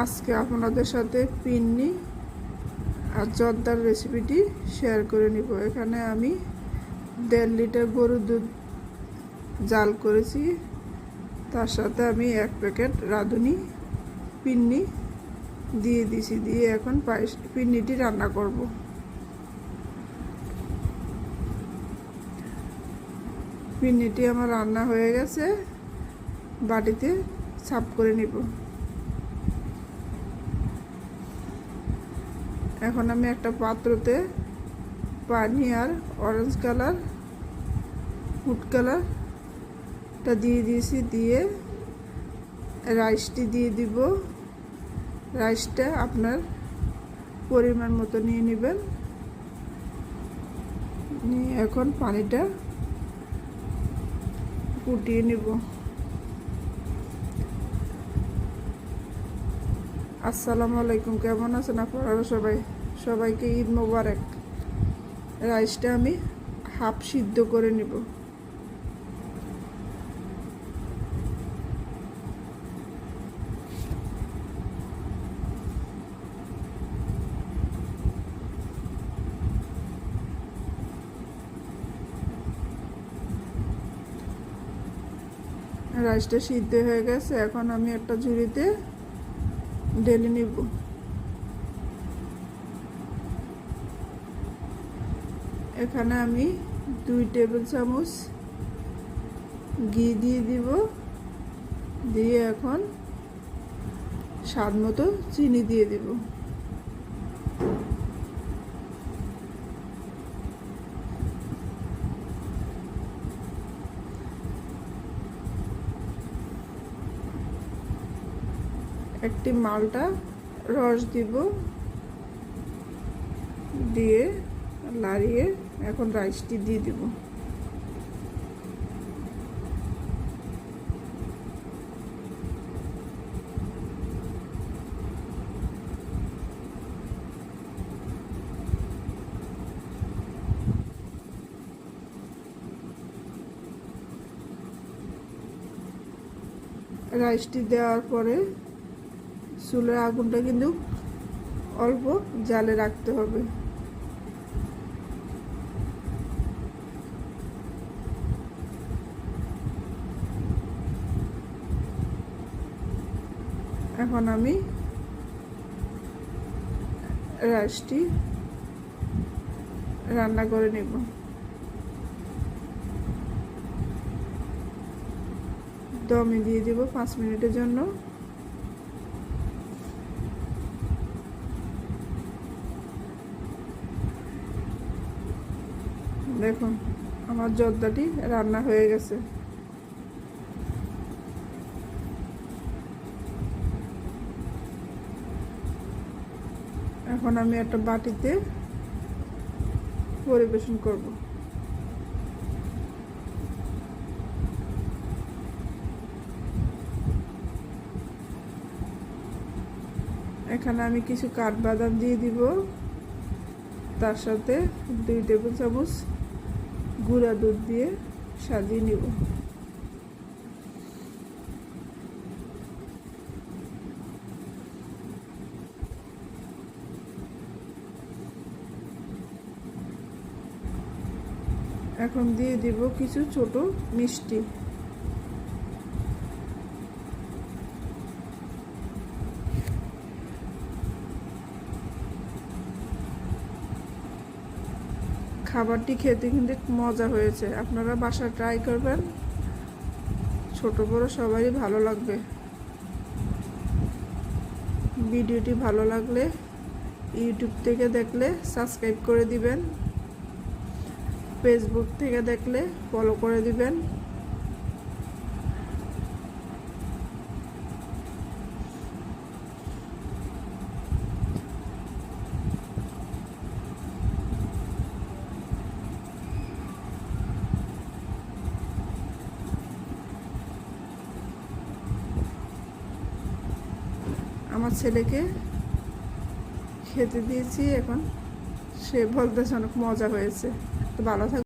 আজকে আপনাদের সাথে পিন্নি আর জর্দার রেসিপিটি শেয়ার করে নিব। এখানে আমি 1.5 লিটার গরুর দুধ জাল করেছি। তার সাথে আমি 1 প্যাকেট রাঁধুনি পিন্নি দিয়ে দিয়েছি। দিয়ে এখন পিন্নিটি রান্না করব। পিন্নিটি আমার রান্না হয়ে গেছে, বাটিতে সাফ করে নিব। এখন আমি একটা পাত্রতে পানি আর অরেঞ্জ কালার ফুড কালারটা দিয়ে দিয়েছি। দিয়ে রাইসটি দিয়ে দিব। রাইসটা আপনার পরিমাণ মতো নিয়ে নেবেন। নিয়ে এখন পানিটা ফুটিয়ে নেব। আসসালামু আলাইকুম, কেমন আছেন আপনারা সবাইকে ঈদ মোবারক। রাইসটা আমি হাফ সিদ্ধ করে নেব। রাইসটা সিদ্ধ হয়ে গেছে। এখন আমি একটা ঝুড়িতে ঢেলে নিব। এখানে আমি 2 টেবিল চামচ ঘি দিয়ে দিব। দিয়ে এখন স্বাদ মতো চিনি দিয়ে দিব। একটি মালটা রস দিব। দিয়ে নাড়িয়ে এখন রাইসটি দিয়ে দিব। রাইসটি দেওয়ার পরে চুলার আগুনটা কিন্তু অল্প জালে রাখতে হবে। এখন আমি রাইসটি রান্না করে নেব। দমে দিয়ে দেব 5 মিনিটের জন্য। দেখুন আমার জর্দাটি রান্না হয়ে গেছে। এখন আমি একটা বাটিতে পরিবেশন করব। এখানে আমি কিছু কাঠবাদাম দিয়ে দিব। তার সাথে 2 টেবিল চামচ গুঁড়া দুধ দিয়ে সাজিয়ে নিব। এখন দিয়ে দিব কিছু ছোট মিষ্টি। খাবারটি খেতে কিন্তু মজা হয়েছে। আপনারা বাসায় ট্রাই করবেন, ছোট বড় সবারই ভালো লাগবে। ভিডিওটি ভালো লাগলে ইউটিউব থেকে দেখলে সাবস্ক্রাইব করে দিবেন। ফেসবুক থেকে দেখলে ফলো করে দিবেন। আমার ছেলেকে খেতে দিয়েছি, এখন সে বলতেছে অনেক মজা হয়েছে। তো ভালো থাকবে।